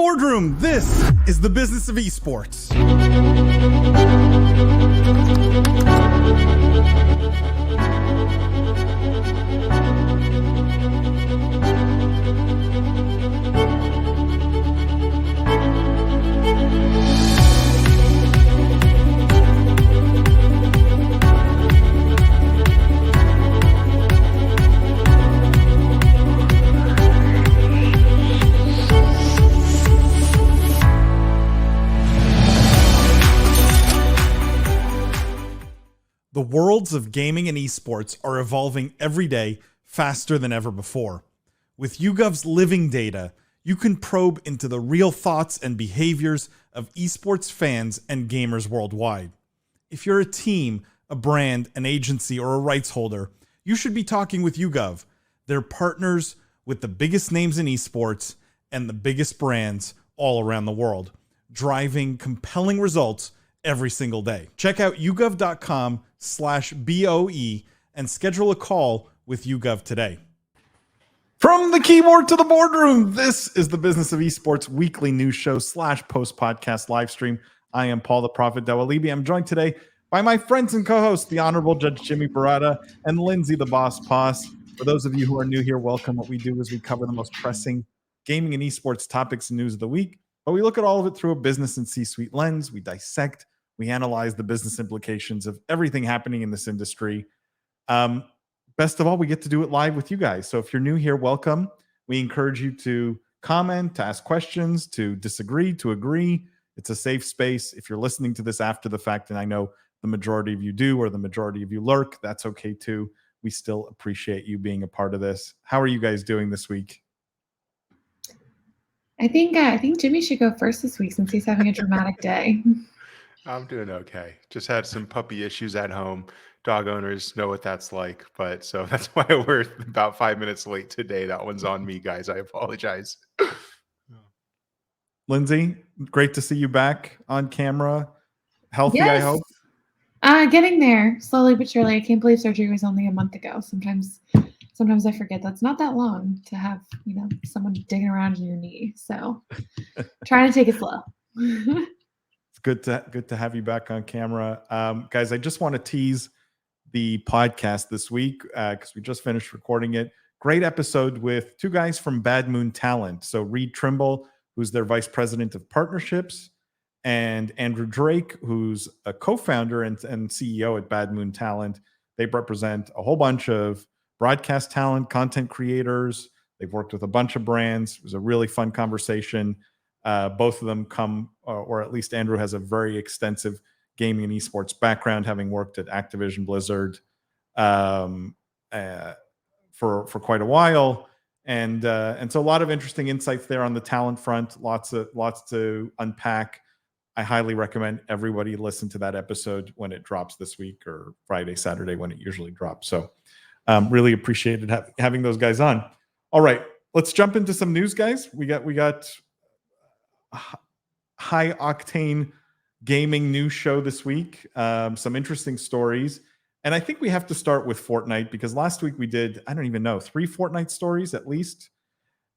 boardroom. This is the business of esports. The worlds of gaming and esports are evolving every day faster than ever before. With YouGov's living data, you can probe into the real thoughts and behaviors of esports fans and gamers worldwide. If you're a team, a brand, an agency, or a rights holder, you should be talking with YouGov. They're partners with the biggest names in esports and the biggest brands all around the world, driving compelling results every single day. Check out yougov.com/BOE and schedule a call with YouGov today. From the keyboard to the boardroom, this is the Business of Esports weekly news show / post podcast live stream. I am Paul the Prophet Dawalibi. I'm joined today by my friends and co-hosts, the Honorable Judge Jimmy Baratta and Lindsay the Boss Poss. For those of you who are new here, welcome. What we do is we cover the most pressing gaming and esports topics and news of the week, but we look at all of it through a business and C-suite lens. We dissect, we analyze the business implications of everything happening in this industry. Best of all, we get to do it live with you guys. So if you're new here, welcome. We encourage you to comment, to ask questions, to disagree, to agree. It's a safe space. If you're listening to this after the fact, and I know the majority of you do, or the majority of you lurk, that's okay too. We still appreciate you being a part of this. How are you guys doing this week? I think Jimmy should go first this week since he's having a dramatic day. I'm doing okay. Just had some puppy issues at home. Dog owners know what that's like, but so that's why we're about 5 minutes late today. That one's on me, guys. I apologize. Lindsay, great to see you back on camera. Healthy, Yes. I hope. Getting there slowly but surely. I can't believe surgery was only a month ago. Sometimes I forget that's not that long to have, someone digging around in your knee. So trying to take it slow. It's good to have you back on camera. Guys, I just want to tease the podcast this week because we just finished recording it. Great episode with two guys from Bad Moon Talent. So Reed Trimble, who's their vice president of partnerships, and Andrew Drake, who's a co-founder and CEO at Bad Moon Talent. They represent a whole bunch of broadcast talent, content creators. They've worked with a bunch of brands. It was a really fun conversation. Both of them come, or at least Andrew has a very extensive gaming and esports background, having worked at Activision Blizzard for quite a while, and so a lot of interesting insights there on the talent front. Lots to unpack. I highly recommend everybody listen to that episode when it drops this week, or Friday, Saturday when it usually drops. So really appreciated having those guys on. All right, let's jump into some news, guys. We got high octane gaming news show this week. Some interesting stories. And I think we have to start with Fortnite because last week we did, I don't even know, 3 Fortnite stories at least.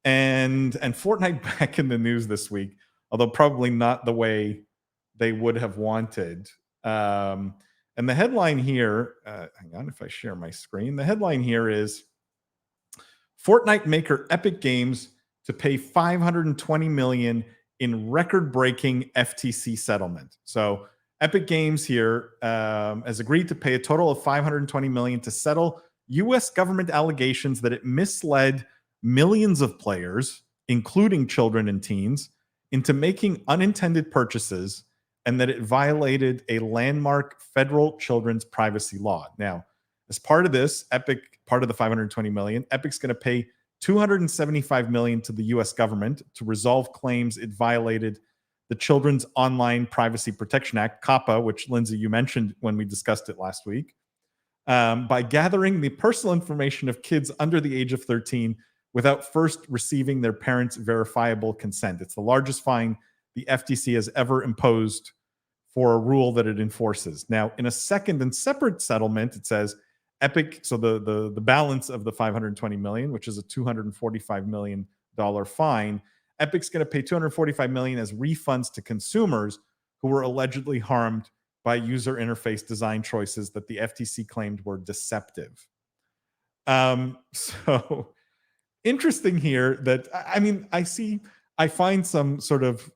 And Fortnite back in the news this week, although probably not the way they would have wanted. And the headline here, hang on if I share my screen. The headline here is Fortnite maker Epic Games to pay $520 million in record-breaking FTC settlement. So Epic Games here has agreed to pay a total of $520 million to settle U.S. government allegations that it misled millions of players, including children and teens, into making unintended purchases, and that it violated a landmark federal children's privacy law. Now, as part of this, part of the $520 million, Epic's going to pay $275 million to the U.S. government to resolve claims it violated the Children's Online Privacy Protection Act, COPPA, which, Lindsay, you mentioned when we discussed it last week, by gathering the personal information of kids under the age of 13 without first receiving their parents' verifiable consent. It's the largest fine the FTC has ever imposed for a rule that it enforces. Now, in a second and separate settlement, it says Epic, so the balance of the $520 million, which is a $245 million fine, Epic's going to pay $245 million as refunds to consumers who were allegedly harmed by user interface design choices that the FTC claimed were deceptive. So interesting here that, I mean, I find some sort of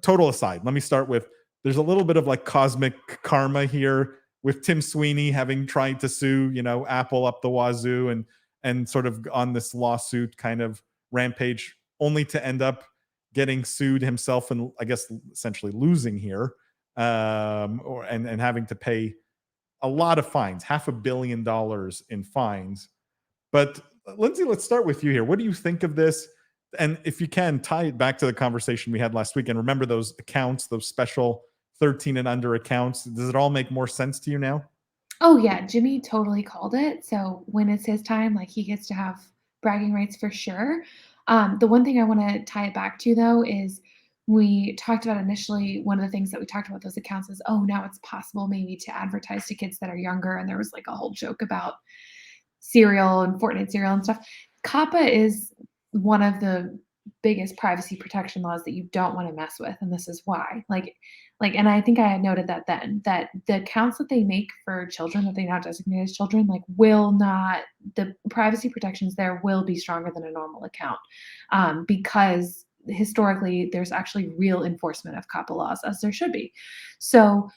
total aside. Let me start with, there's a little bit of like cosmic karma here with Tim Sweeney having tried to sue, Apple up the wazoo and sort of on this lawsuit kind of rampage, only to end up getting sued himself and I guess essentially losing here, and having to pay a lot of fines, $500 million in fines. But Lindsay, let's start with you here. What do you think of this? And if you can, tie it back to the conversation we had last week. And remember those accounts, those special 13 and under accounts. Does it all make more sense to you now? Oh yeah, Jimmy totally called it. So when it's his time, like he gets to have bragging rights for sure. The one thing I want to tie it back to though is we talked about initially, one of the things that we talked about those accounts is, oh, now it's possible maybe to advertise to kids that are younger. And there was like a whole joke about cereal and Fortnite cereal and stuff. COPPA is one of the biggest privacy protection laws that you don't want to mess with. And this is why. And I think I had noted that then, that the accounts that they make for children that they now designate as children, the privacy protections there will be stronger than a normal account, because historically there's actually real enforcement of COPPA laws, as there should be. So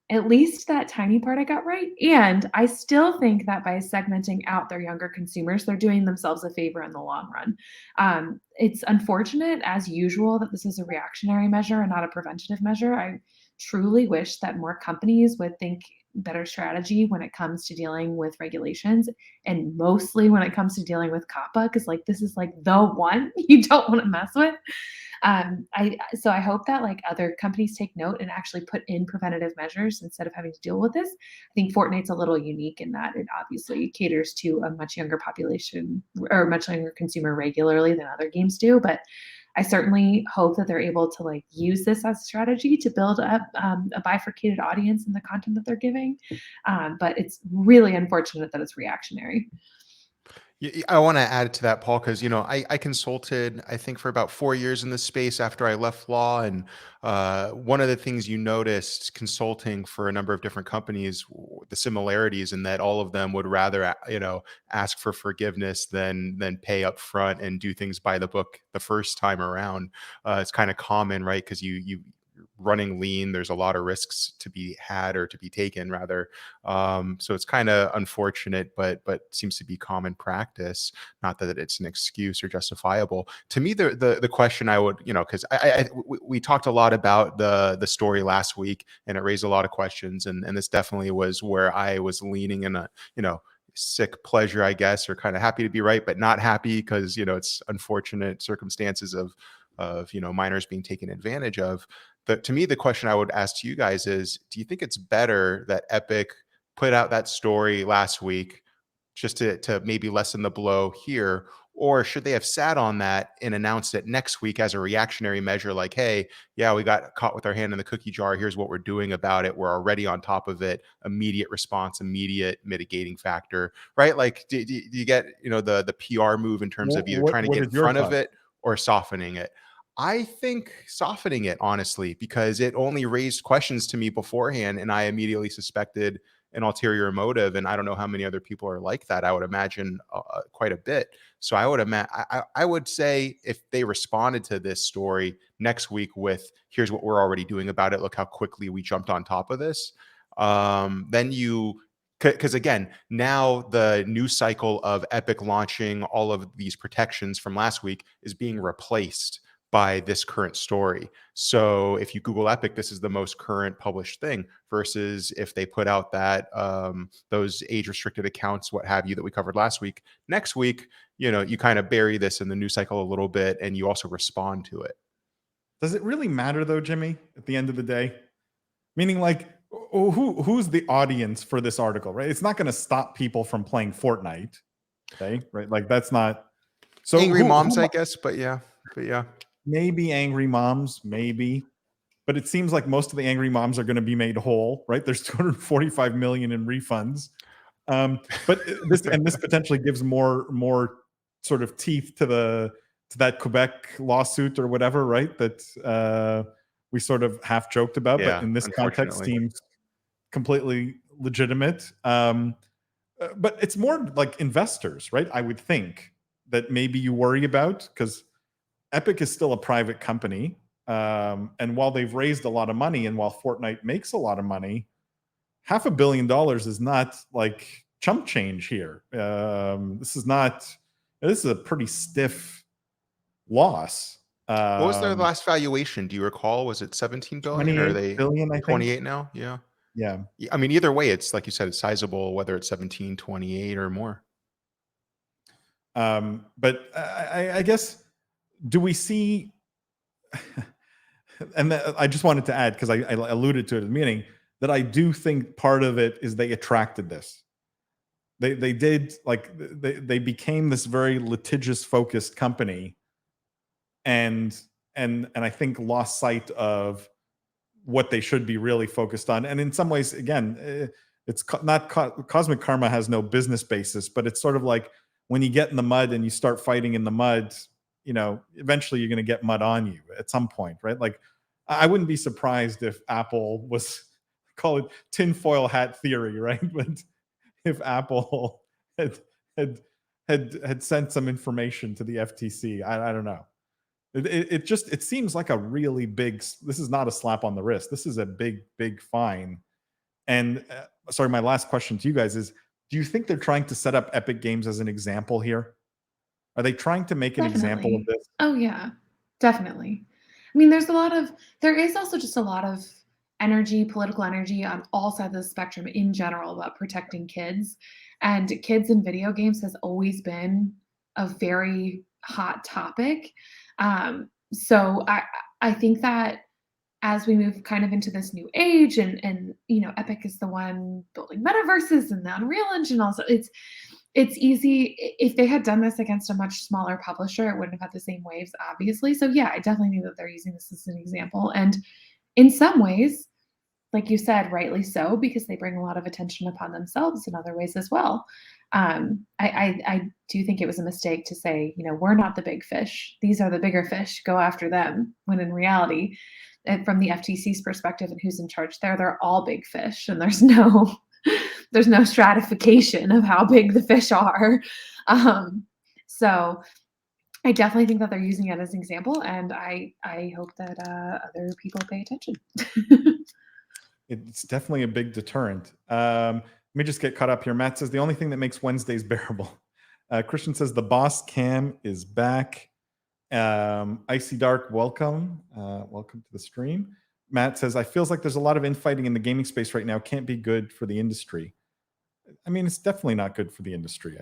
at least that tiny part I got right. And I still think that by segmenting out their younger consumers, they're doing themselves a favor in the long run. It's unfortunate, as usual, that this is a reactionary measure and not a preventative measure. I truly wish that more companies would think better strategy when it comes to dealing with regulations, and mostly when it comes to dealing with COPPA, because this is like the one you don't want to mess with. So I hope that other companies take note and actually put in preventative measures instead of having to deal with this. I think Fortnite's a little unique in that it obviously caters to a much younger population or much younger consumer regularly than other games do. But I certainly hope that they're able to use this as a strategy to build up a bifurcated audience in the content that they're giving. But it's really unfortunate that it's reactionary. I want to add to that, Paul, because I consulted, I think, for about 4 years in this space after I left law, and one of the things you noticed consulting for a number of different companies, the similarities in that all of them would rather ask for forgiveness than pay up front and do things by the book the first time around. It's kind of common, right? Because you running lean, there's a lot of risks to be had, or to be taken rather. So it's kind of unfortunate, but seems to be common practice. Not that it's an excuse or justifiable. To me, the question I would, because we talked a lot about the story last week, and it raised a lot of questions, and this definitely was where I was leaning in a sick pleasure, I guess, or kind of happy to be right, but not happy because it's unfortunate circumstances of minors being taken advantage of. To me, the question I would ask to you guys is, do you think it's better that Epic put out that story last week just to maybe lessen the blow here, or should they have sat on that and announced it next week as a reactionary measure, like, hey, yeah, we got caught with our hand in the cookie jar, here's what we're doing about it, we're already on top of it, immediate response, immediate mitigating factor, right? Do you get the PR move in terms of either trying to get in front of it or softening it? I think softening it, honestly, because it only raised questions to me beforehand, and I immediately suspected an ulterior motive. And I don't know how many other people are like that. I would imagine quite a bit. So I would say if they responded to this story next week with, here's what we're already doing about it, look how quickly we jumped on top of this, then because again, now the news cycle of Epic launching all of these protections from last week is being replaced by this current story. So if you Google Epic, this is the most current published thing, versus if they put out that those age restricted accounts, what have you, that we covered last week. Next week, you kind of bury this in the news cycle a little bit, and you also respond to it. Does it really matter though, Jimmy, at the end of the day? Meaning who's the audience for this article, right? It's not going to stop people from playing Fortnite, okay? Right? That's not. So angry moms, I guess, but yeah. Maybe angry moms, maybe. But it seems like most of the angry moms are going to be made whole, right? There's 245 million in refunds. But this potentially gives more sort of teeth to that Quebec lawsuit or whatever, right? That we sort of half joked about, but in this context seems completely legitimate. But it's more like investors, right? I would think that maybe you worry about, because Epic is still a private company. And while they've raised a lot of money and while Fortnite makes a lot of money, $500 million is not like chump change here. This is a pretty stiff loss. What was their last valuation? Do you recall? Was it 17 billion or are they billion, I think. 28 now? Yeah. Yeah. I mean, either way, it's like you said, it's sizable, whether it's 17, 28 or more. But I guess, do we see, and I just wanted to add, because I alluded to it at the beginning, that I do think part of it is they attracted this. They did, like, they became this very litigious focused company, and I think lost sight of what they should be really focused on. And in some ways, again, it's not Cosmic Karma has no business basis, but it's sort of like when you get in the mud and you start fighting in the mud, eventually you're going to get mud on you at some point, right? Like, I wouldn't be surprised if Apple was, call it tinfoil hat theory, right? But if Apple had sent some information to the FTC, I don't know. It seems like a really big, this is not a slap on the wrist. This is a big fine. And sorry, my last question to you guys is, do you think they're trying to set up Epic Games as an example here? Are they trying to make an example of this? Oh yeah, definitely. I mean, there is also just a lot of energy, political energy on all sides of the spectrum in general about protecting kids. And kids in video games has always been a very hot topic. So I think that as we move kind of into this new age, and Epic is the one building metaverses and the Unreal Engine also, it's easy. If they had done this against a much smaller publisher, it wouldn't have had the same waves, obviously. So yeah, I definitely think that they're using this as an example. And in some ways, like you said, rightly so, because they bring a lot of attention upon themselves in other ways as well. I do think it was a mistake to say, we're not the big fish. These are the bigger fish. Go after them. When in reality, from the FTC's perspective and who's in charge there, they're all big fish, and there's no stratification of how big the fish are. So I definitely think that they're using it as an example, and I hope that other people pay attention. It's definitely a big deterrent. Let me just get caught up here. Matt says the only thing that makes Wednesdays bearable. Christian says the boss cam is back. Icy Dark, welcome. Welcome to the stream. Matt says, I feels like there's a lot of infighting in the gaming space right now. Can't be good for the industry. I mean, it's definitely not good for the industry.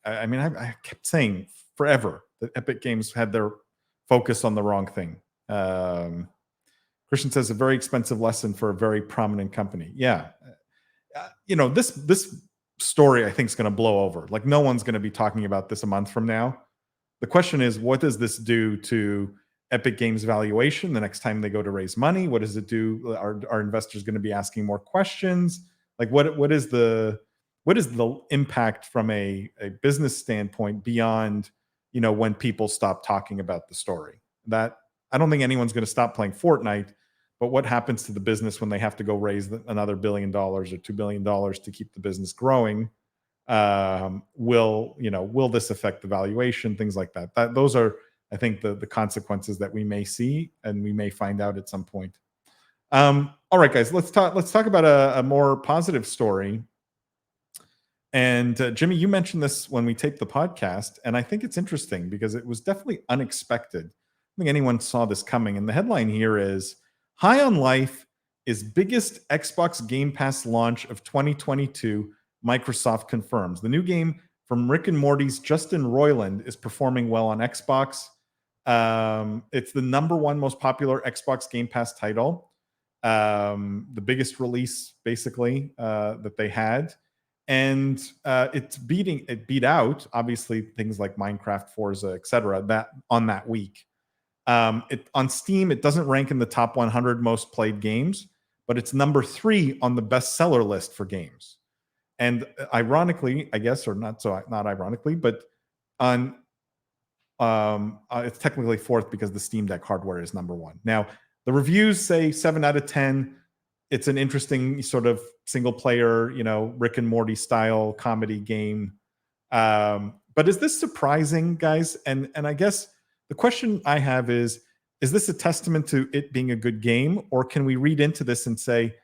I kept saying forever that Epic Games had their focus on the wrong thing. Christian says a very expensive lesson for a very prominent company. Yeah. This story I think is going to blow over. Like, no one's going to be talking about this a month from now. The question is, what does this do to Epic Games valuation the next time they go to raise money? What does it do? Are investors going to be asking more questions? Like, what is the impact from a business standpoint beyond, when people stop talking about the story? That I don't think anyone's going to stop playing Fortnite, but what happens to the business when they have to go raise another $1 billion or $2 billion to keep the business growing? Will this affect the valuation? Things like that. Those are, I think, the consequences that we may see and we may find out at some point. All right, guys, let's talk about a more positive story. And Jimmy, you mentioned this when we taped the podcast, and I think it's interesting because it was definitely unexpected. I don't think anyone saw this coming. And the headline here is, High on Life is biggest Xbox Game Pass launch of 2022, Microsoft confirms. The new game from Rick and Morty's Justin Roiland is performing well on Xbox. It's the #1 most popular Xbox Game Pass title. The biggest release, basically, that they had. And it beat out, obviously, things like Minecraft, Forza, etc. that on that week. On Steam, it doesn't rank in the top 100 most played games, but it's #3 on the bestseller list for games. And ironically, I guess, or not ironically, but on It's technically fourth because the Steam Deck hardware is number one. Now, the reviews say 7 out of 10. It's an interesting sort of single player, Rick and Morty style comedy game. But is this surprising, guys? And I guess the question I have is this a testament to it being a good game, or can we read into this and say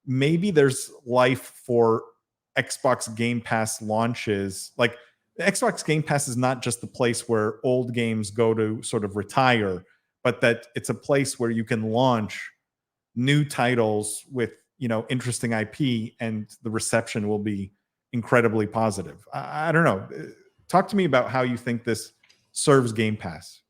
maybe there's life for Xbox Game Pass launches? Like, the Xbox Game Pass is not just the place where old games go to sort of retire, but that it's a place where you can launch new titles with, interesting IP, and the reception will be incredibly positive. I don't know. Talk to me about how you think this serves Game Pass.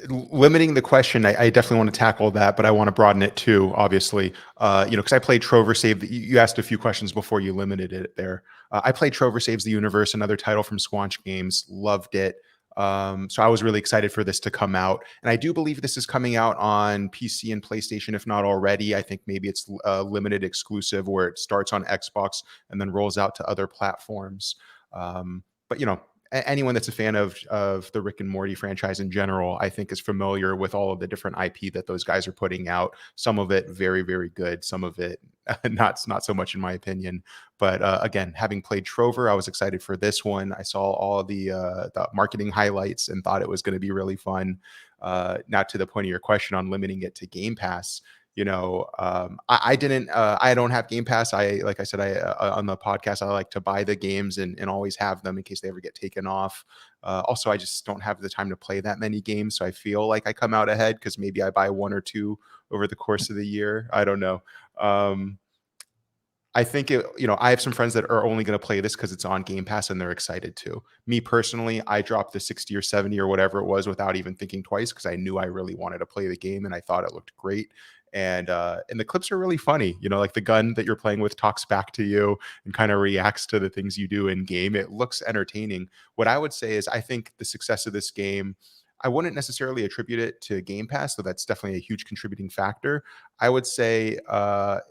Limiting the question, I definitely want to tackle that, but I want to broaden it too, obviously. Because I played Trover Save. You asked a few questions before you limited it there. I played Trover Saves the Universe, another title from Squanch Games. Loved it. So I was really excited for this to come out. And I do believe this is coming out on PC and PlayStation, if not already. I think maybe it's a limited exclusive where it starts on Xbox and then rolls out to other platforms. But anyone that's a fan of the Rick and Morty franchise in general, I think is familiar with all of the different IP that those guys are putting out. Some of it very, very good. Some of it not so much in my opinion. But again, having played Trover, I was excited for this one. I saw all of the marketing highlights and thought it was going to be really fun. Now to the point of your question on limiting it to Game Pass, I don't have Game Pass. Like I said, on the podcast, I like to buy the games and always have them in case they ever get taken off. Also, I just don't have the time to play that many games. So I feel like I come out ahead because maybe I buy one or two over the course of the year. I don't know. I think I have some friends that are only going to play this because it's on Game Pass and they're excited to. Me personally, I dropped the 60 or 70 or whatever it was without even thinking twice because I knew I really wanted to play the game and I thought it looked great. And the clips are really funny. Like the gun that you're playing with talks back to you and kind of reacts to the things you do in game. It looks entertaining. What I would say is I think the success of this game, I wouldn't necessarily attribute it to Game Pass, so that's definitely a huge contributing factor. I would say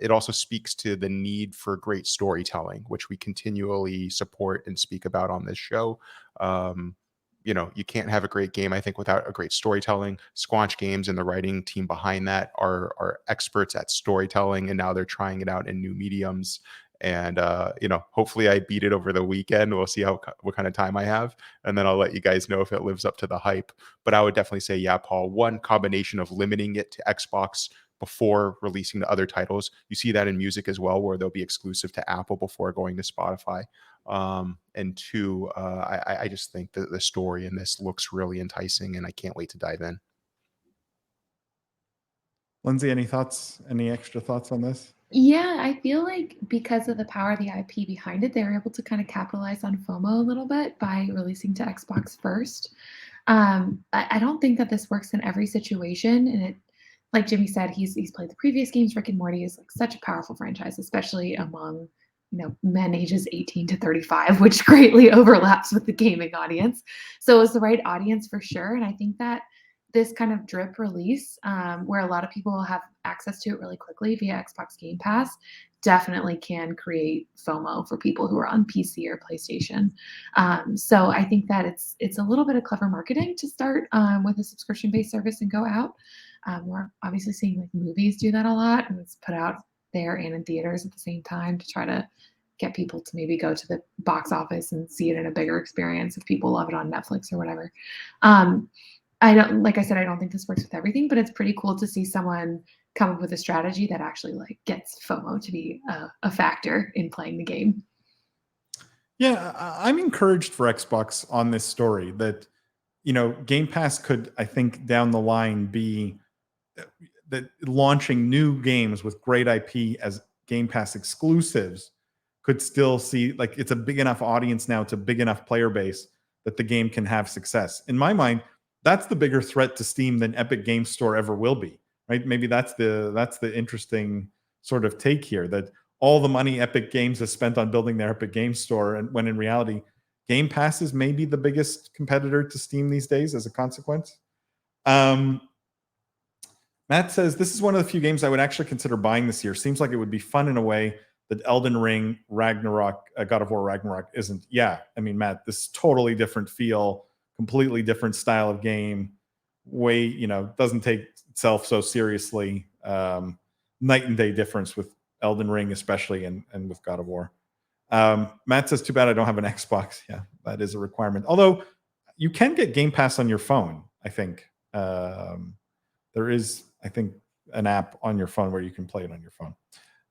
it also speaks to the need for great storytelling, which we continually support and speak about on this show. You can't have a great game, I think, without a great storytelling. Squanch Games and the writing team behind that are experts at storytelling, and now they're trying it out in new mediums. And hopefully I beat it over the weekend. We'll see what kind of time I have, and then I'll let you guys know if it lives up to the hype. But I would definitely say, yeah, Paul, one combination of limiting it to Xbox before releasing to other titles. You see that in music as well, where they'll be exclusive to Apple before going to Spotify. And two, I just think that the story in this looks really enticing, and I can't wait to dive in. Lindsay, any thoughts? Any extra thoughts on this? Yeah, I feel like because of the power of the IP behind it, they were able to kind of capitalize on FOMO a little bit by releasing to Xbox first. I don't think that this works in every situation, and it, like Jimmy said, he's played the previous games. Rick and Morty is like such a powerful franchise, especially among men ages 18 to 35, which greatly overlaps with the gaming audience. So it was the right audience for sure, and I think that this kind of drip release, where a lot of people have access to it really quickly via Xbox Game Pass, definitely can create FOMO for people who are on PC or PlayStation. So I think that it's a little bit of clever marketing to start with a subscription-based service and go out. We're obviously seeing like movies do that a lot, and it's put out there and in theaters at the same time to try to get people to maybe go to the box office and see it in a bigger experience if people love it on Netflix or whatever. Like I said, I don't think this works with everything, but it's pretty cool to see someone come up with a strategy that actually like gets FOMO to be a factor in playing the game. Yeah, I'm encouraged for Xbox on this story that, Game Pass could, I think, down the line be that launching new games with great IP as Game Pass exclusives could still see, like, it's a big enough audience now, it's a big enough player base that the game can have success. In my mind, that's the bigger threat to Steam than Epic Games Store ever will be, right? Maybe that's the interesting sort of take here, that all the money Epic Games has spent on building their Epic Games Store, and when in reality, Game Pass is maybe the biggest competitor to Steam these days as a consequence. Matt says, this is one of the few games I would actually consider buying this year. Seems like it would be fun in a way that Elden Ring, Ragnarok, God of War Ragnarok isn't. Yeah, I mean, Matt, this totally different feel, completely different style of game, way, doesn't take itself so seriously. Night and day difference with Elden Ring, especially, and with God of War. Matt says, too bad I don't have an Xbox. Yeah, that is a requirement. Although you can get Game Pass on your phone, I think. There is, I think, an app on your phone where you can play it on your phone.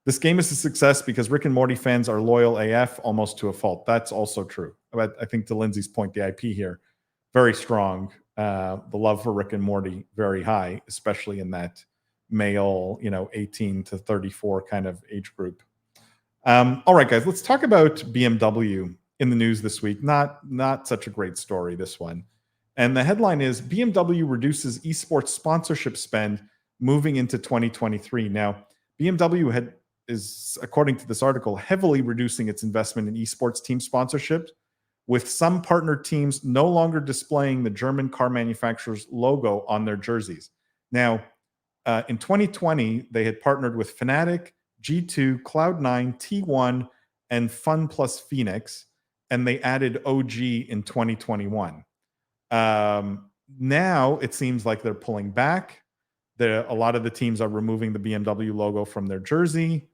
This game is a success because Rick and Morty fans are loyal AF almost to a fault. That's also true. But I think to Lindsay's point, the IP here, very strong. The love for Rick and Morty, very high, especially in that male, 18 to 34 kind of age group. All right, guys, let's talk about BMW in the news this week. Not such a great story, this one. And the headline is BMW reduces esports sponsorship spend moving into 2023. Now, BMW is, according to this article, heavily reducing its investment in esports team sponsorships, with some partner teams no longer displaying the German car manufacturer's logo on their jerseys. Now, in 2020, they had partnered with Fnatic, G2, Cloud9, T1, and Fun Plus Phoenix, and they added OG in 2021. Now it seems like they're pulling back. A lot of the teams are removing the BMW logo from their jersey.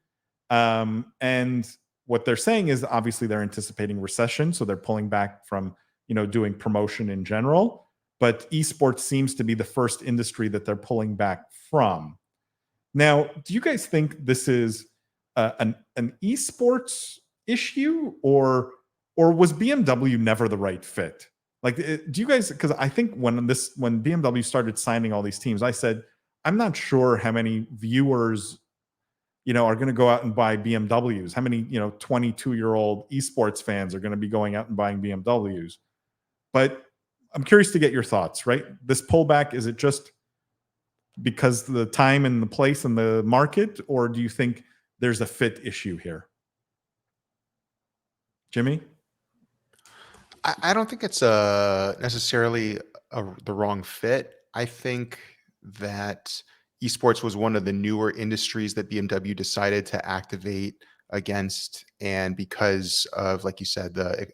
And what they're saying is obviously they're anticipating recession, so they're pulling back from, doing promotion in general. But esports seems to be the first industry that they're pulling back from. Now, do you guys think this is an esports issue, or was BMW never the right fit? Like, do you guys? Because I think when BMW started signing all these teams, I said, I'm not sure how many viewers, are going to go out and buy BMWs. How many, 22-year-old esports fans are going to be going out and buying BMWs? But I'm curious to get your thoughts, right? This pullback, is it just because the time and the place and the market, or do you think there's a fit issue here? Jimmy? I don't think it's necessarily the wrong fit. I think that esports was one of the newer industries that BMW decided to activate against, and because of, like you said, the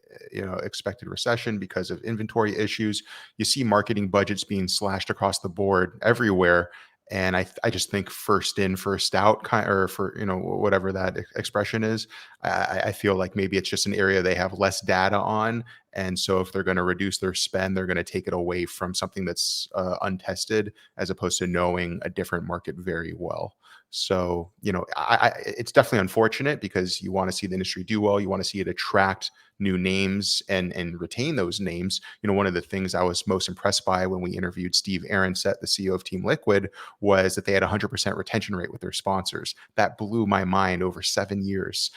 expected recession, because of inventory issues, you see marketing budgets being slashed across the board everywhere. And I just think first in, first out, or for whatever that expression is. I feel like maybe it's just an area they have less data on, and so if they're going to reduce their spend, they're going to take it away from something that's untested, as opposed to knowing a different market very well. So it's definitely unfortunate, because you want to see the industry do well. You want to see it attract new names and retain those names. One of the things I was most impressed by when we interviewed Steve Aronset, the CEO of Team Liquid, was that they had 100% retention rate with their sponsors. That blew my mind over 7 years.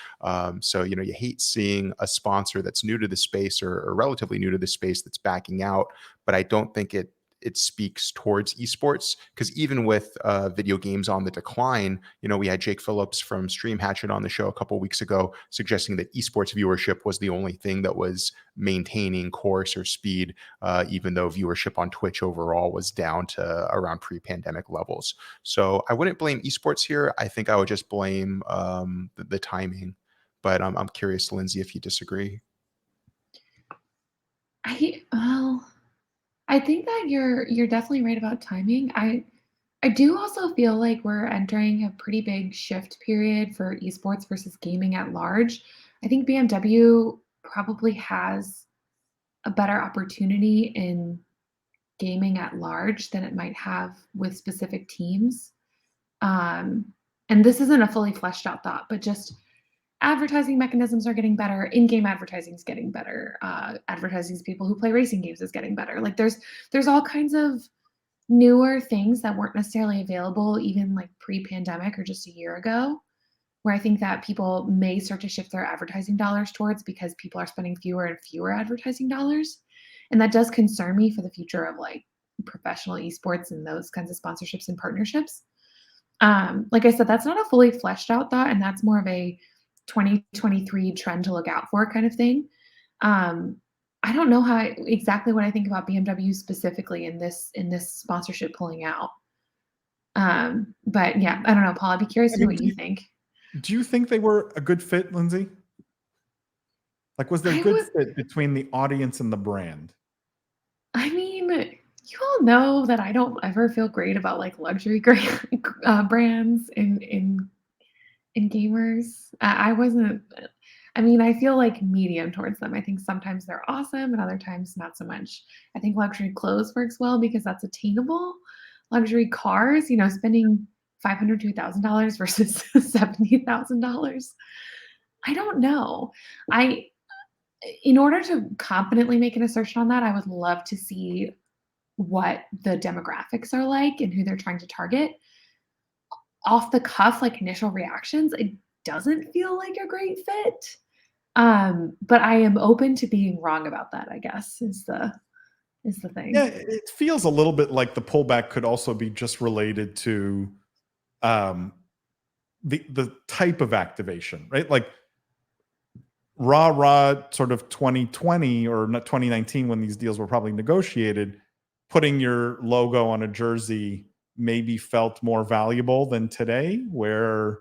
So you hate seeing a sponsor that's new to the space, or relatively new to the space, that's backing out. But I don't think it speaks towards esports, because even with video games on the decline, we had Jake Phillips from Stream Hatchet on the show a couple of weeks ago, suggesting that esports viewership was the only thing that was maintaining course or speed, even though viewership on Twitch overall was down to around pre-pandemic levels. So I wouldn't blame esports here. I think I would just blame the timing. But I'm curious, Lindsay, if you disagree. I think that you're definitely right about timing. I do also feel like we're entering a pretty big shift period for esports versus gaming at large. I think BMW probably has a better opportunity in gaming at large than it might have with specific teams. And this isn't a fully fleshed out thought, but just advertising mechanisms are getting better. In-game advertising is getting better. Advertising to people who play racing games is getting better. Like there's all kinds of newer things that weren't necessarily available even like pre-pandemic or just a year ago, where I think that people may start to shift their advertising dollars towards, because people are spending fewer and fewer advertising dollars. And that does concern me for the future of like professional esports and those kinds of sponsorships and partnerships. Like I said, that's not a fully fleshed out thought, and that's more of a 2023 trend to look out for kind of thing. I don't know exactly what I think about BMW specifically in this sponsorship pulling out. But yeah, I don't know, Paul, I'd be curious to know what you think. Do you think they were a good fit, Lindsay? Like, was there a good fit between the audience and the brand? I mean, you all know that I don't ever feel great about like luxury brands in gamers. I wasn't. I mean, I feel like medium towards them. I think sometimes they're awesome, and other times not so much. I think luxury clothes works well because that's attainable. Luxury cars, spending $500 to $1,000 versus $70,000. I don't know. I In order to confidently make an assertion on that, I would love to see what the demographics are like and who they're trying to target. Off the cuff, like initial reactions, it doesn't feel like a great fit. But I am open to being wrong about that, I guess, is the thing. Yeah, it feels a little bit like the pullback could also be just related to the type of activation, right? Like raw sort of 2020 or not 2019 when these deals were probably negotiated, putting your logo on a jersey maybe felt more valuable than today, where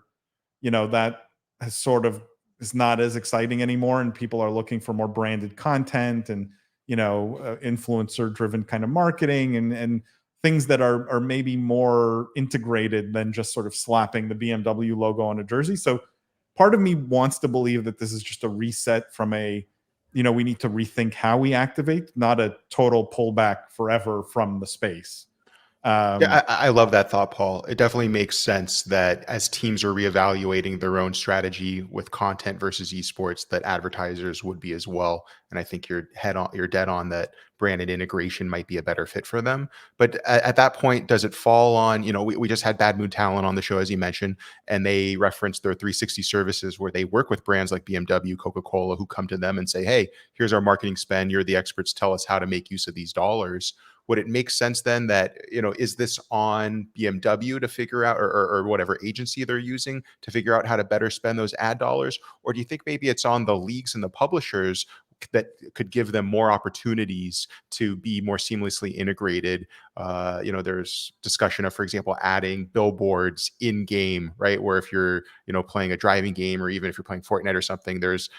that has sort of is not as exciting anymore, and people are looking for more branded content and influencer driven kind of marketing and things that are maybe more integrated than just sort of slapping the BMW logo on a jersey. So part of me wants to believe that this is just a reset from we need to rethink how we activate, not a total pullback forever from the space. Yeah, I love that thought, Paul. It definitely makes sense that as teams are reevaluating their own strategy with content versus esports, that advertisers would be as well. And I think you're dead on that. Branded integration might be a better fit for them. But at that point, does it fall on, we just had Bad Mood Talent on the show, as you mentioned, and they referenced their 360 services where they work with brands like BMW, Coca-Cola, who come to them and say, hey, here's our marketing spend. You're the experts. Tell us how to make use of these dollars. Would it make sense then that, is this on BMW to figure out, or whatever agency they're using to figure out how to better spend those ad dollars? Or do you think maybe it's on the leagues and the publishers that could give them more opportunities to be more seamlessly integrated? There's discussion of, for example, adding billboards in game, right? Where if you're, playing a driving game, or even if you're playing Fortnite or something, there's,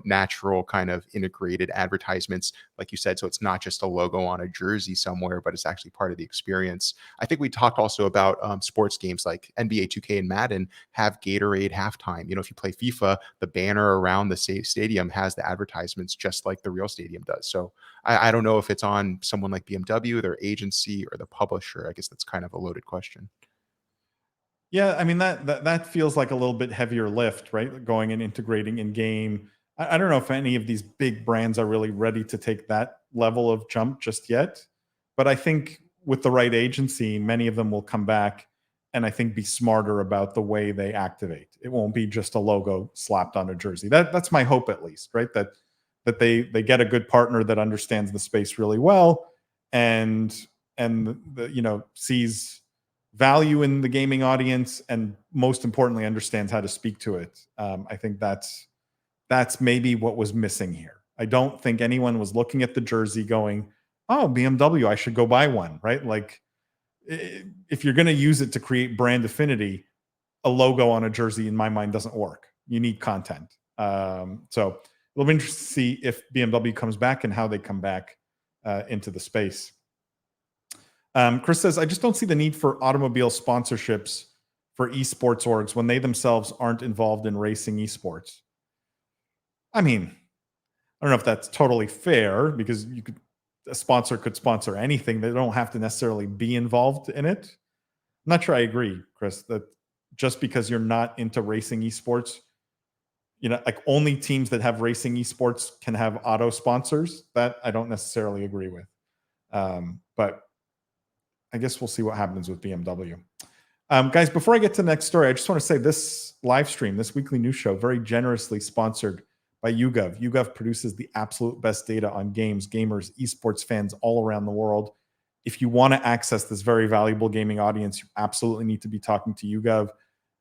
natural kind of integrated advertisements, like you said. So it's not just a logo on a jersey somewhere, but it's actually part of the experience. I think we talked also about sports games like NBA 2K and Madden have Gatorade halftime. If you play FIFA, the banner around the stadium has the advertisements just like the real stadium does. So I don't know if it's on someone like BMW, their agency, or the publisher. I guess that's kind of a loaded question. Yeah, I mean that feels like a little bit heavier lift, right? Going and integrating in game. I don't know if any of these big brands are really ready to take that level of jump just yet, but I think with the right agency, many of them will come back and I think be smarter about the way they activate. It won't be just a logo slapped on a jersey. That's my hope, at least, right? That they get a good partner that understands the space really well and sees value in the gaming audience, and most importantly understands how to speak to it. I think that's maybe what was missing here. I don't think anyone was looking at the jersey going, oh, BMW, I should go buy one, right? Like, if you're going to use it to create brand affinity, a logo on a jersey in my mind doesn't work. You need content. So it'll be interesting to see if BMW comes back and how they come back into the space. Chris says, I just don't see the need for automobile sponsorships for esports orgs when they themselves aren't involved in racing esports. I mean, I don't know if that's totally fair, because a sponsor could sponsor anything. They don't have to necessarily be involved in it. I'm not sure I agree, Chris, that just because you're not into racing esports, like only teams that have racing esports can have auto sponsors. That I don't necessarily agree with. But I guess we'll see what happens with BMW. Guys, before I get to the next story, I just want to say this live stream, this weekly news show, very generously sponsored by YouGov. YouGov produces the absolute best data on games, gamers, esports fans all around the world. If you want to access this very valuable gaming audience, you absolutely need to be talking to YouGov.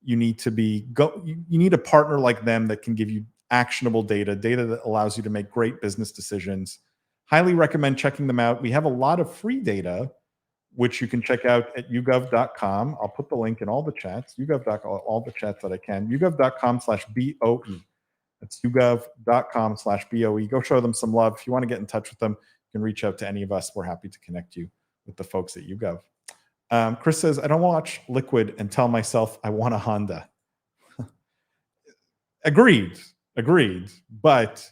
You need to you need a partner like them that can give you actionable data that allows you to make great business decisions. Highly recommend checking them out. We have a lot of free data, which you can check out at yougov.com. I'll put the link in all the chats, yougov.com, all the chats that I can, yougov.com/BOE. That's yougov.com/BOE. Go show them some love. If you want to get in touch with them, can reach out to any of us. We're happy to connect you with the folks at YouGov. Chris says, I don't watch Liquid and tell myself I want a Honda. Agreed. But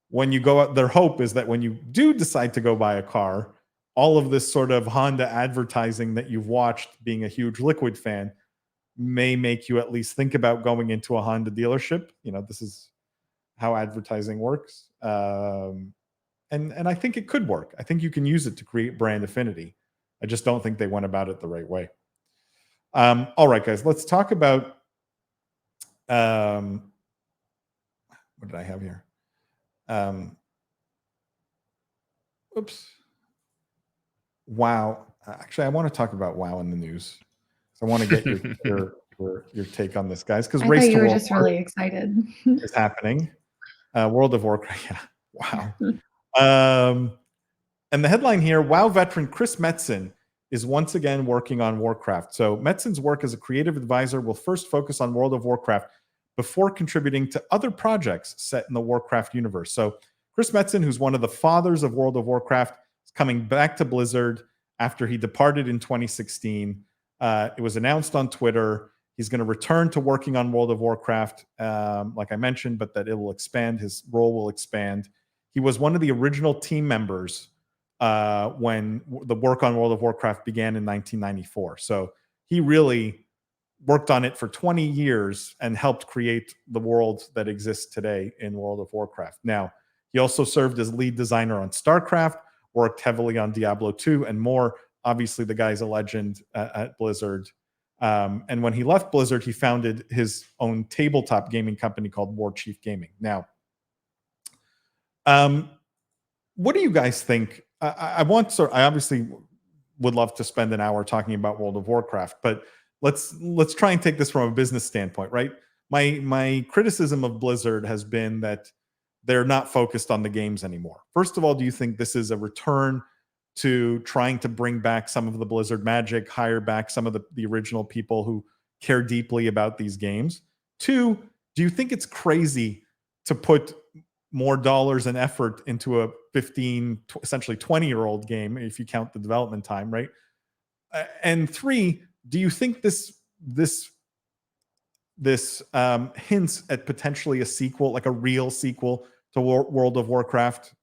when you go out, their hope is that when you do decide to go buy a car, all of this sort of Honda advertising that you've watched, being a huge Liquid fan, may make you at least think about going into a Honda dealership. This is how advertising works. And I think it could work. I think you can use it to create brand affinity. I just don't think they went about it the right way. All right, guys, let's talk about what did I have here? Oops. WoW. Actually, I want to talk about WoW in the news. So I want to get your take on this, guys, because Race to World just really excited. is happening. World of Warcraft. Yeah. Wow. And the headline here, WoW veteran Chris Metzen is once again working on Warcraft. So Metzen's work as a creative advisor will first focus on World of Warcraft before contributing to other projects set in the Warcraft universe. So Chris Metzen, who's one of the fathers of World of Warcraft, is coming back to Blizzard after he departed in 2016. It was announced on Twitter. He's going to return to working on World of Warcraft, like I mentioned, but that it will expand. His role will expand. He was one of the original team members when the work on World of Warcraft began in 1994. So he really worked on it for 20 years and helped create the world that exists today in World of Warcraft. Now, he also served as lead designer on StarCraft, worked heavily on Diablo 2 and more. Obviously, the guy's a legend at Blizzard. And when he left Blizzard, he founded his own tabletop gaming company called Warchief Gaming. Now, what do you guys think? I obviously would love to spend an hour talking about World of Warcraft, but let's try and take this from a business standpoint, right? My criticism of Blizzard has been that they're not focused on the games anymore. First of all, do you think this is a return to trying to bring back some of the Blizzard magic, hire back some of the original people who care deeply about these games? Two, do you think it's crazy to put more dollars and effort into a 15, essentially 20-year-old game, if you count the development time, right? And three, do you think this hints at potentially a sequel, like a real sequel to World of Warcraft?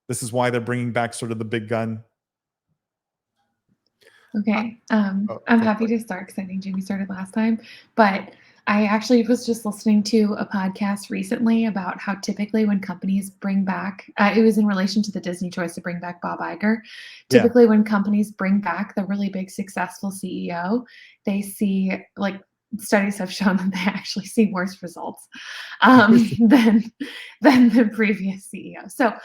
This is why they're bringing back sort of the big gun. Okay. I'm happy to start because I think Jimmy started last time, but I actually was just listening to a podcast recently about how typically when companies bring back, it was in relation to the Disney choice to bring back Bob Iger. Typically when companies bring back the really big successful CEO, they see, like, studies have shown that they actually see worse results than the previous CEO. So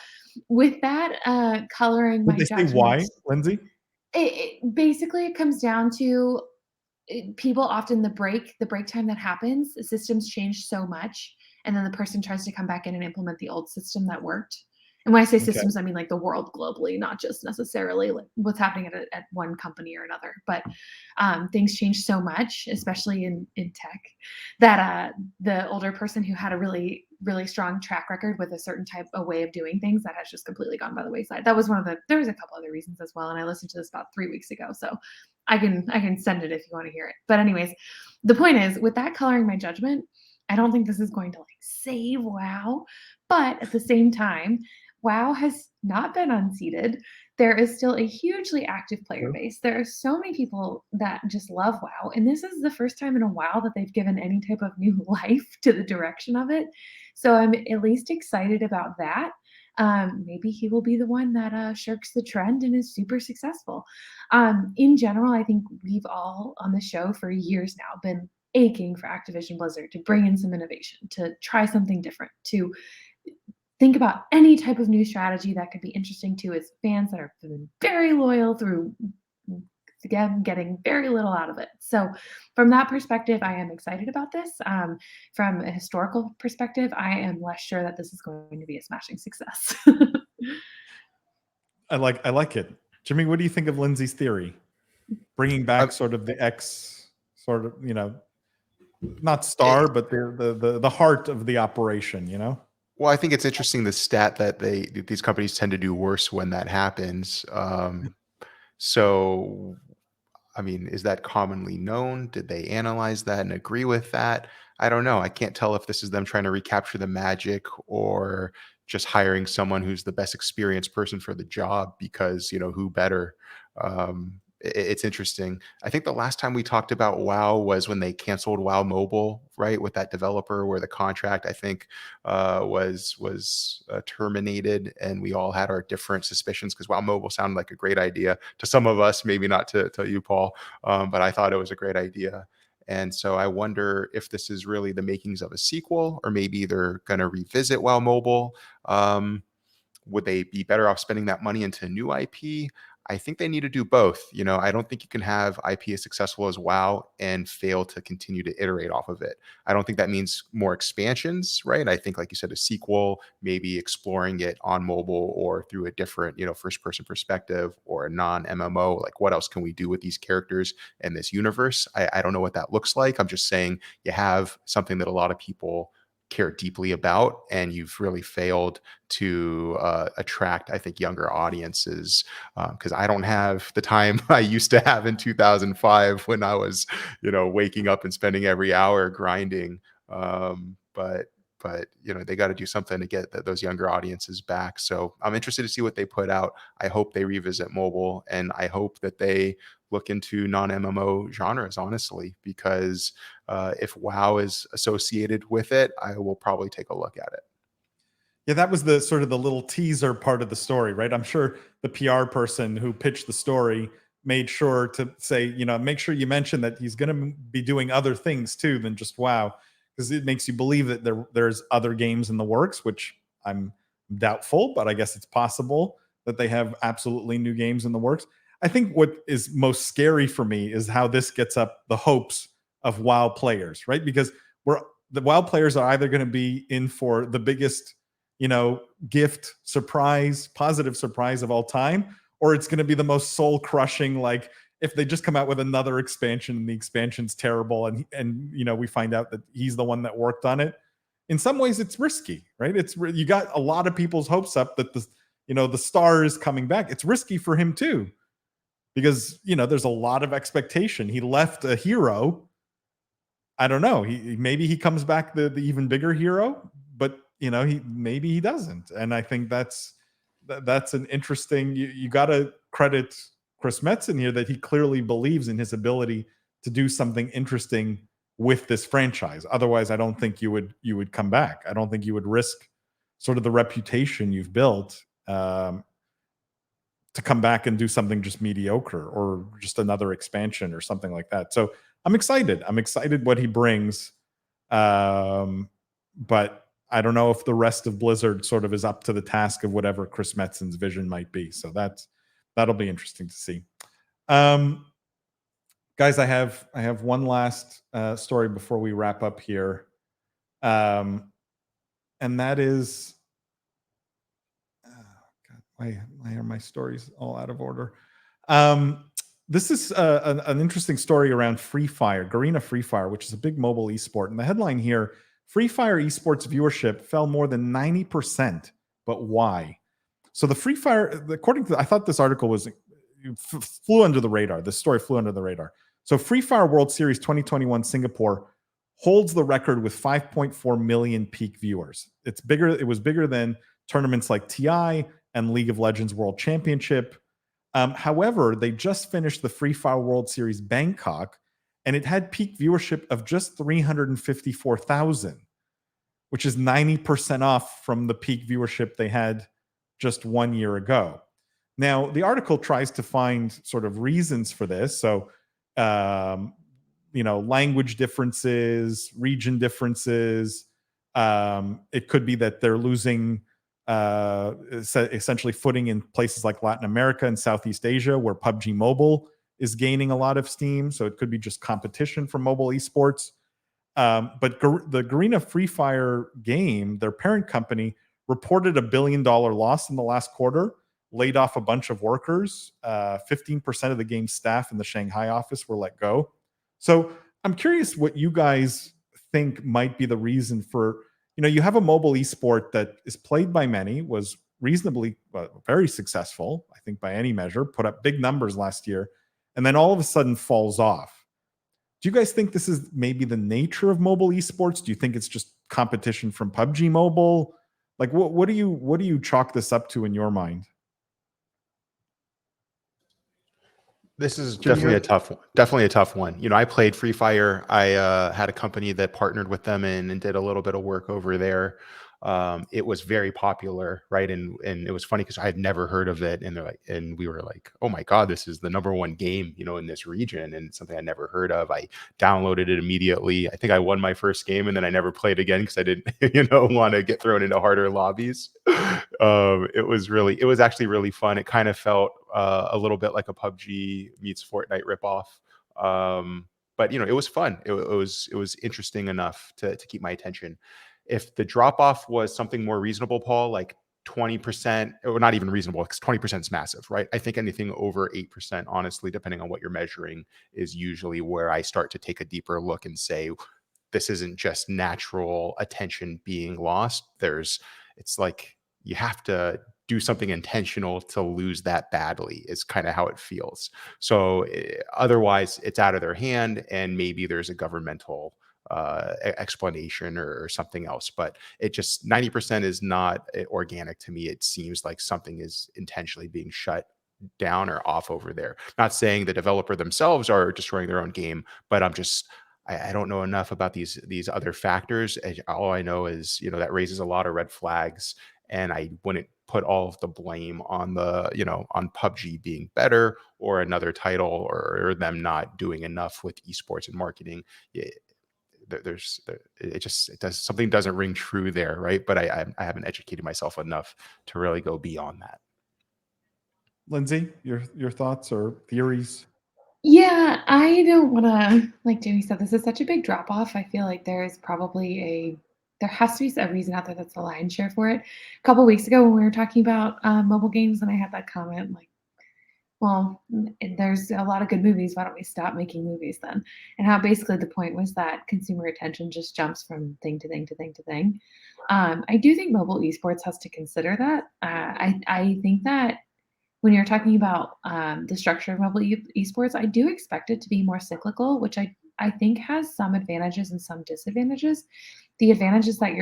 with that coloring my judgment. Say why, Lindsay? It basically comes down to people often the break time that happens, systems change so much, and then the person tries to come back in and implement the old system that worked. And when I say systems, I mean like the world globally, not just necessarily like what's happening at one company or another. But things change so much, especially in tech, that the older person who had a really, really strong track record with a certain type of way of doing things, that has just completely gone by the wayside. That was there was a couple other reasons as well. And I listened to this about 3 weeks ago. So I can send it if you want to hear it. But anyways, the point is, with that coloring my judgment, I don't think this is going to like save WoW. But at the same time, WoW has not been unseated. There is still a hugely active player base. There are so many people that just love WoW. And this is the first time in a while that they've given any type of new life to the direction of it. So I'm at least excited about that. Maybe he will be the one that shirks the trend and is super successful. In general, I think we've all on the show for years now been aching for Activision Blizzard to bring in some innovation, to try something different, to think about any type of new strategy that could be interesting to its fans that are very loyal through, again, getting very little out of it. So from that perspective, I am excited about this. From a historical perspective, I am less sure that this is going to be a smashing success. I like it. Jimmy, what do you think of Lindsay's theory? Bringing back sort of the sort of, not star, but the heart of the operation, Well, I think it's interesting the stat that these companies tend to do worse when that happens. So I mean, is that commonly known? Did they analyze that and agree with that? I don't know. I can't tell if this is them trying to recapture the magic or just hiring someone who's the best experienced person for the job because, who better? It's interesting. I think the last time we talked about WoW was when they canceled WoW Mobile, right? With that developer where the contract, I think, was terminated, and we all had our different suspicions because WoW Mobile sounded like a great idea to some of us, maybe not to you, Paul, but I thought it was a great idea. And so I wonder if this is really the makings of a sequel, or maybe they're going to revisit WoW Mobile. Would they be better off spending that money into new IP? I think they need to do both. I don't think you can have IP as successful as WoW and fail to continue to iterate off of it. I don't think that means more expansions, right? I think, like you said, a sequel, maybe exploring it on mobile or through a different, first person perspective or a non MMO. Like, what else can we do with these characters in this universe? I don't know what that looks like. I'm just saying you have something that a lot of people care deeply about, and you've really failed to attract, I think, younger audiences, because I don't have the time I used to have in 2005 when I was, waking up and spending every hour grinding. But they got to do something to get those younger audiences back. So I'm interested to see what they put out. I hope they revisit mobile, and I hope that they look into non-MMO genres, honestly, because if WoW is associated with it, I will probably take a look at it. Yeah, that was the sort of the little teaser part of the story, right? I'm sure the PR person who pitched the story made sure to say, make sure you mention that he's going to be doing other things too than just WoW, because it makes you believe that there's other games in the works, which I'm doubtful, but I guess it's possible that they have absolutely new games in the works. I think what is most scary for me is how this gets up the hopes of WoW players, right? Because the WoW players are either going to be in for the biggest, gift, surprise, positive surprise of all time, or it's going to be the most soul crushing, like if they just come out with another expansion and the expansion's terrible, and we find out that he's the one that worked on it. In some ways it's risky, right? You got a lot of people's hopes up that the star is coming back. It's risky for him too, because there's a lot of expectation. He left a hero. I don't know. Maybe he comes back the even bigger hero, but maybe he doesn't. And I think that's an interesting. You got to credit Chris Metzen here that he clearly believes in his ability to do something interesting with this franchise. Otherwise, I don't think you would come back. I don't think you would risk sort of the reputation you've built to come back and do something just mediocre or just another expansion or something like that. So I'm excited. I'm excited what he brings. But I don't know if the rest of Blizzard sort of is up to the task of whatever Chris Metzen's vision might be. So that'll be interesting to see. Guys, I have one last story before we wrap up here. And that is, God, why are my stories all out of order? This is an interesting story around Free Fire, Garena Free Fire, which is a big mobile esport. And the headline here: Free Fire esports viewership fell more than 90%, but why? So the Free Fire, according to, I thought this article flew under the radar. This story flew under the radar. So Free Fire World Series 2021 Singapore holds the record with 5.4 million peak viewers. It was bigger than tournaments like TI and League of Legends World Championship. However, they just finished the Free Fire World Series Bangkok, and it had peak viewership of just 354,000, which is 90% off from the peak viewership they had just 1 year ago. Now, the article tries to find sort of reasons for this. So, language differences, region differences. It could be that they're losing essentially footing in places like Latin America and Southeast Asia, where PUBG Mobile is gaining a lot of steam. So it could be just competition for mobile esports. But the Garena Free Fire game, their parent company, reported $1 billion loss in the last quarter, laid off a bunch of workers. 15% of the game's staff in the Shanghai office were let go. So I'm curious what you guys think might be the reason for, you have a mobile esport that is played by many, was reasonably very successful, I think by any measure, put up big numbers last year, and then all of a sudden falls off. Do you guys think this is maybe the nature of mobile esports? Do you think it's just competition from PUBG Mobile? Like, what do you chalk this up to in your mind? This is Jimmy, definitely a tough one. Definitely a tough one. I played Free Fire. I had a company that partnered with them and did a little bit of work over there. It was very popular, right? And it was funny because I had never heard of it, and we were like, oh my god, this is the number one game, in this region, and something I never heard of. I downloaded it immediately. I think I won my first game, and then I never played again because I didn't, want to get thrown into harder lobbies. It was actually really fun. It kind of felt a little bit like a PUBG meets Fortnite ripoff. But it was fun. It was interesting enough to keep my attention. If the drop off was something more reasonable, Paul, like 20%, or not even reasonable, because 20% is massive, right? I think anything over 8%, honestly, depending on what you're measuring, is usually where I start to take a deeper look and say, this isn't just natural attention being lost. It's like you have to do something intentional to lose that badly, is kind of how it feels. So otherwise it's out of their hand, and maybe there's a governmental explanation or something else, but it just 90% is not organic to me. It seems like something is intentionally being shut down or off over there. Not saying the developer themselves are destroying their own game, but I don't know enough about these other factors. All I know is, that raises a lot of red flags, and I wouldn't put all of the blame on on PUBG being better or another title or them not doing enough with esports and marketing. Something doesn't ring true there, right? But I haven't educated myself enough to really go beyond that. Lindsay, your thoughts or theories? Yeah, I don't want to, like Jamie said, this is such a big drop off. I feel like there has to be a reason out there that's the lion's share for it. A couple weeks ago when we were talking about mobile games, and I had that comment like, well, there's a lot of good movies. Why don't we stop making movies then? And how basically the point was that consumer attention just jumps from thing to thing to thing to thing. I do think mobile esports has to consider that. I think that when you're talking about the structure of mobile esports, I do expect it to be more cyclical, which I think has some advantages and some disadvantages. The advantage is that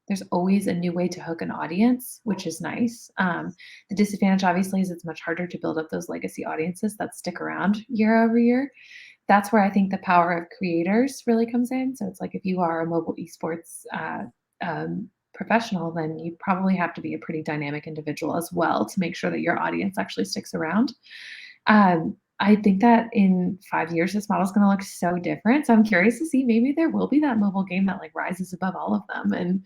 there's always a new way to hook an audience, which is nice. The disadvantage, obviously, is it's much harder to build up those legacy audiences that stick around year over year. That's where I think the power of creators really comes in. So it's like if you are a mobile esports professional, then you probably have to be a pretty dynamic individual as well to make sure that your audience actually sticks around. I think that in 5 years, this model is going to look so different. So I'm curious to see, maybe there will be that mobile game that like rises above all of them, and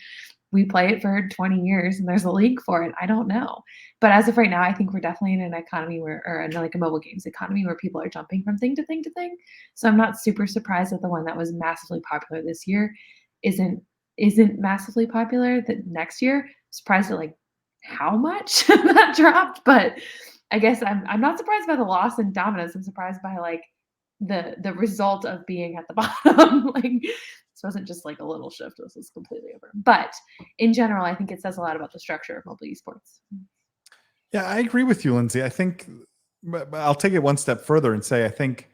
we play it for 20 years and there's a league for it. I don't know. But as of right now, I think we're definitely in an economy like a mobile games economy where people are jumping from thing to thing to thing. So I'm not super surprised that the one that was massively popular this year isn't massively popular that next year. Surprised at like how much that dropped, but I guess I'm not surprised by the loss in dominance. I'm surprised by like the result of being at the bottom. Like this wasn't just like a little shift. This was completely over. But in general, I think it says a lot about the structure of mobile esports. Yeah, I agree with you, Lindsay. I think, but I'll take it one step further and say I think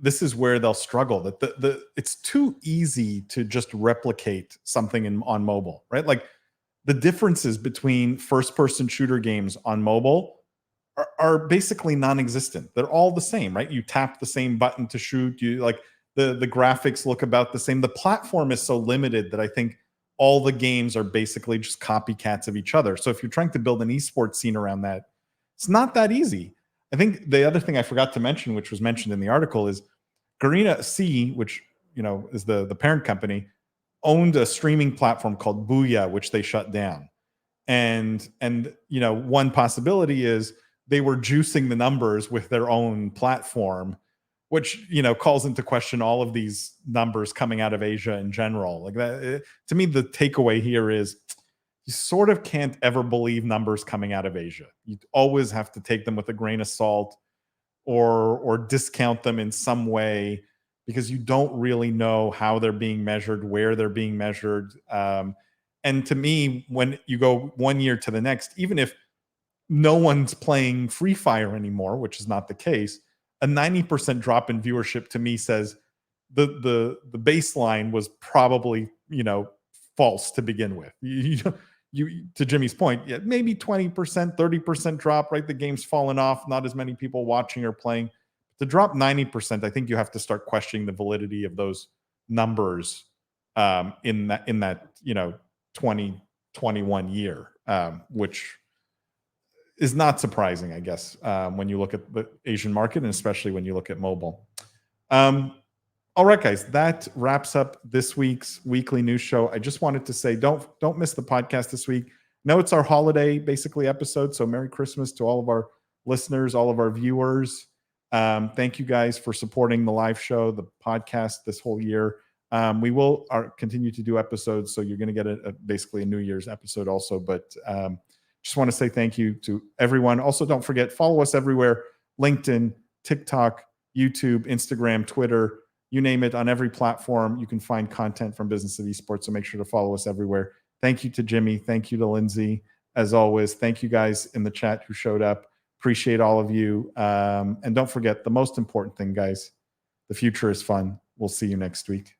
this is where they'll struggle. That it's too easy to just replicate something on mobile, right? Like the differences between first-person shooter games on mobile are basically non-existent. They're all the same, right? You tap the same button to shoot. You like the graphics look about the same. The platform is so limited that I think all the games are basically just copycats of each other. So if you're trying to build an esports scene around that, it's not that easy. I think the other thing I forgot to mention, which was mentioned in the article, is Garena C, which is the parent company, owned a streaming platform called Booyah, which they shut down. And one possibility is they were juicing the numbers with their own platform, which calls into question all of these numbers coming out of Asia in general. Like that, to me, the takeaway here is you sort of can't ever believe numbers coming out of Asia. You always have to take them with a grain of salt, or discount them in some way because you don't really know how they're being measured, where they're being measured. And to me, when you go 1 year to the next, even if no one's playing Free Fire anymore, which is not the case, a 90% drop in viewership to me says the baseline was probably, false to begin with. You to Jimmy's point, yeah, maybe 20%, 30% drop, right? The game's fallen off, not as many people watching or playing. To drop 90%, I think you have to start questioning the validity of those numbers in that 2021 year, which is not surprising, I guess, when you look at the Asian market and especially when you look at mobile. All right, guys, that wraps up this week's weekly news show. I just wanted to say, don't miss the podcast this week. No, it's our holiday, basically, episode. So Merry Christmas to all of our listeners, all of our viewers. Thank you guys for supporting the live show, the podcast this whole year. We will continue to do episodes, so you're going to get basically a New Year's episode also. But just want to say thank you to everyone. Also, don't forget, follow us everywhere: LinkedIn, TikTok, YouTube, Instagram, Twitter. You name it, on every platform, you can find content from Business of Esports, so make sure to follow us everywhere. Thank you to Jimmy. Thank you to Lindsay. As always, thank you guys in the chat who showed up. Appreciate all of you. And don't forget, the most important thing, guys, the future is fun. We'll see you next week.